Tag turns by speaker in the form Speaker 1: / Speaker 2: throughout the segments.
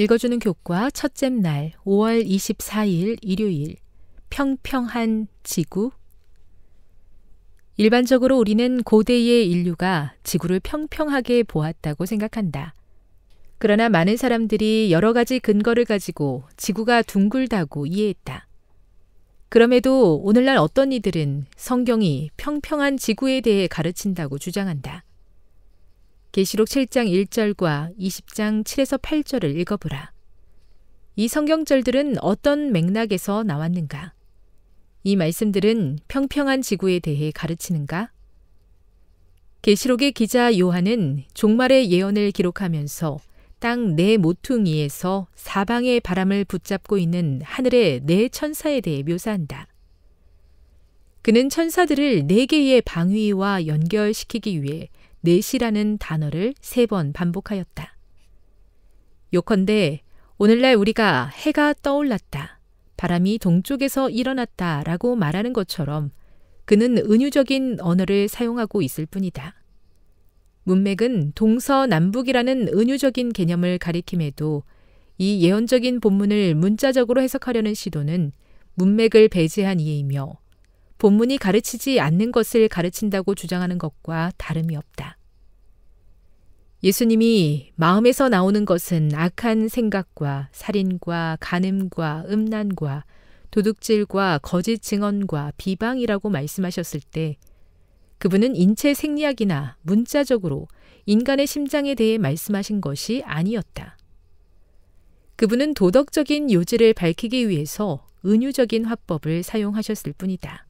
Speaker 1: 읽어주는 교과 첫째 날 5월 24일 일요일 평평한 지구. 일반적으로 우리는 고대의 인류가 지구를 평평하게 보았다고 생각한다. 그러나 많은 사람들이 여러 가지 근거를 가지고 지구가 둥글다고 이해했다. 그럼에도 오늘날 어떤 이들은 성경이 평평한 지구에 대해 가르친다고 주장한다. 계시록 7장 1절과 20장 7에서 8절을 읽어보라. 이 성경절들은 어떤 맥락에서 나왔는가? 이 말씀들은 평평한 지구에 대해 가르치는가? 계시록의 기자 요한은 종말의 예언을 기록하면서 땅 네 모퉁이에서 사방의 바람을 붙잡고 있는 하늘의 네 천사에 대해 묘사한다. 그는 천사들을 네 개의 방위와 연결시키기 위해 넷이라는 단어를 3번 반복하였다. 요컨대 오늘날 우리가 해가 떠올랐다, 바람이 동쪽에서 일어났다 라고 말하는 것처럼 그는 은유적인 언어를 사용하고 있을 뿐이다. 문맥은 동서남북이라는 은유적인 개념을 가리킴에도 이 예언적인 본문을 문자적으로 해석하려는 시도는 문맥을 배제한 이해이며 본문이 가르치지 않는 것을 가르친다고 주장하는 것과 다름이 없다. 예수님이 마음에서 나오는 것은 악한 생각과 살인과 간음과 음란과 도둑질과 거짓 증언과 비방이라고 말씀하셨을 때 그분은 인체 생리학이나 문자적으로 인간의 심장에 대해 말씀하신 것이 아니었다. 그분은 도덕적인 요지를 밝히기 위해서 은유적인 화법을 사용하셨을 뿐이다.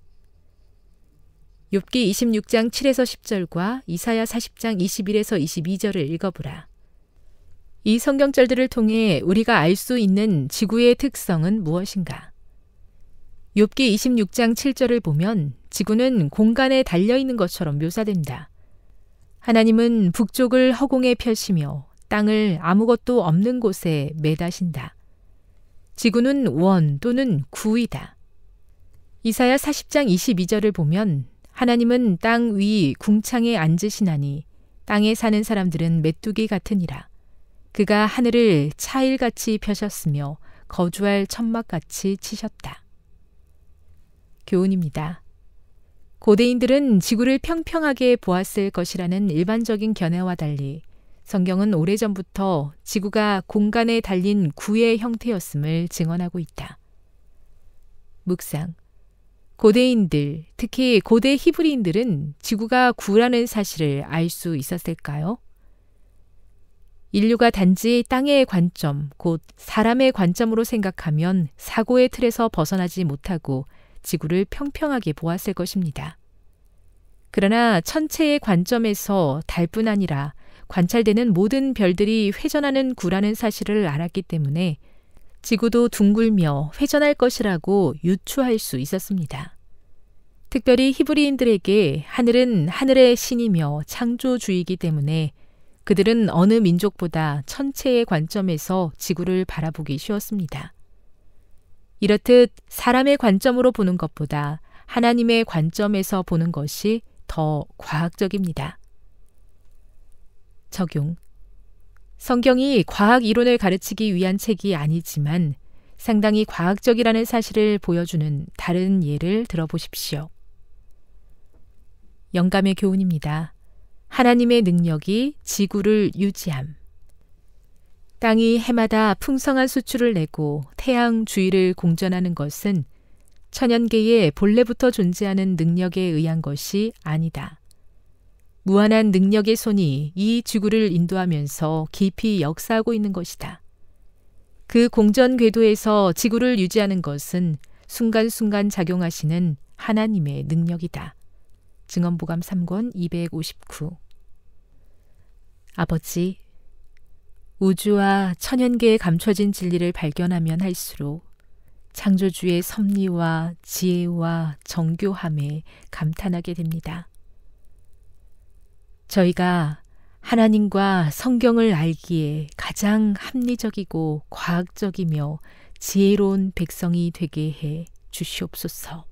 Speaker 1: 욥기 26장 7에서 10절과 이사야 40장 21에서 22절을 읽어보라. 이 성경절들을 통해 우리가 알 수 있는 지구의 특성은 무엇인가? 욥기 26장 7절을 보면 지구는 공간에 달려있는 것처럼 묘사된다. 하나님은 북쪽을 허공에 펴시며 땅을 아무것도 없는 곳에 매다신다. 지구는 원 또는 구이다. 이사야 40장 22절을 보면 하나님은 땅 위 궁창에 앉으시나니 땅에 사는 사람들은 메뚜기 같으니라. 그가 하늘을 차일같이 펴셨으며 거주할 천막같이 치셨다. 교훈입니다. 고대인들은 지구를 평평하게 보았을 것이라는 일반적인 견해와 달리 성경은 오래전부터 지구가 공간에 달린 구의 형태였음을 증언하고 있다. 묵상. 고대인들, 특히 고대 히브리인들은 지구가 구라는 사실을 알 수 있었을까요? 인류가 단지 땅의 관점, 곧 사람의 관점으로 생각하면 사고의 틀에서 벗어나지 못하고 지구를 평평하게 보았을 것입니다. 그러나 천체의 관점에서 달뿐 아니라 관찰되는 모든 별들이 회전하는 구라는 사실을 알았기 때문에 지구도 둥글며 회전할 것이라고 유추할 수 있었습니다. 특별히 히브리인들에게 하늘은 하늘의 신이며 창조주이기 때문에 그들은 어느 민족보다 천체의 관점에서 지구를 바라보기 쉬웠습니다. 이렇듯 사람의 관점으로 보는 것보다 하나님의 관점에서 보는 것이 더 과학적입니다. 적용. 성경이 과학 이론을 가르치기 위한 책이 아니지만 상당히 과학적이라는 사실을 보여주는 다른 예를 들어보십시오. 영감의 교훈입니다. 하나님의 능력이 지구를 유지함. 땅이 해마다 풍성한 수출을 내고 태양 주위를 공전하는 것은 천연계의 본래부터 존재하는 능력에 의한 것이 아니다. 무한한 능력의 손이 이 지구를 인도하면서 깊이 역사하고 있는 것이다. 그 공전 궤도에서 지구를 유지하는 것은 순간순간 작용하시는 하나님의 능력이다. 증언보감 3권 259. 아버지, 우주와 천연계에 감춰진 진리를 발견하면 할수록 창조주의 섭리와 지혜와 정교함에 감탄하게 됩니다. 저희가 하나님과 성경을 알기에 가장 합리적이고 과학적이며 지혜로운 백성이 되게 해 주시옵소서.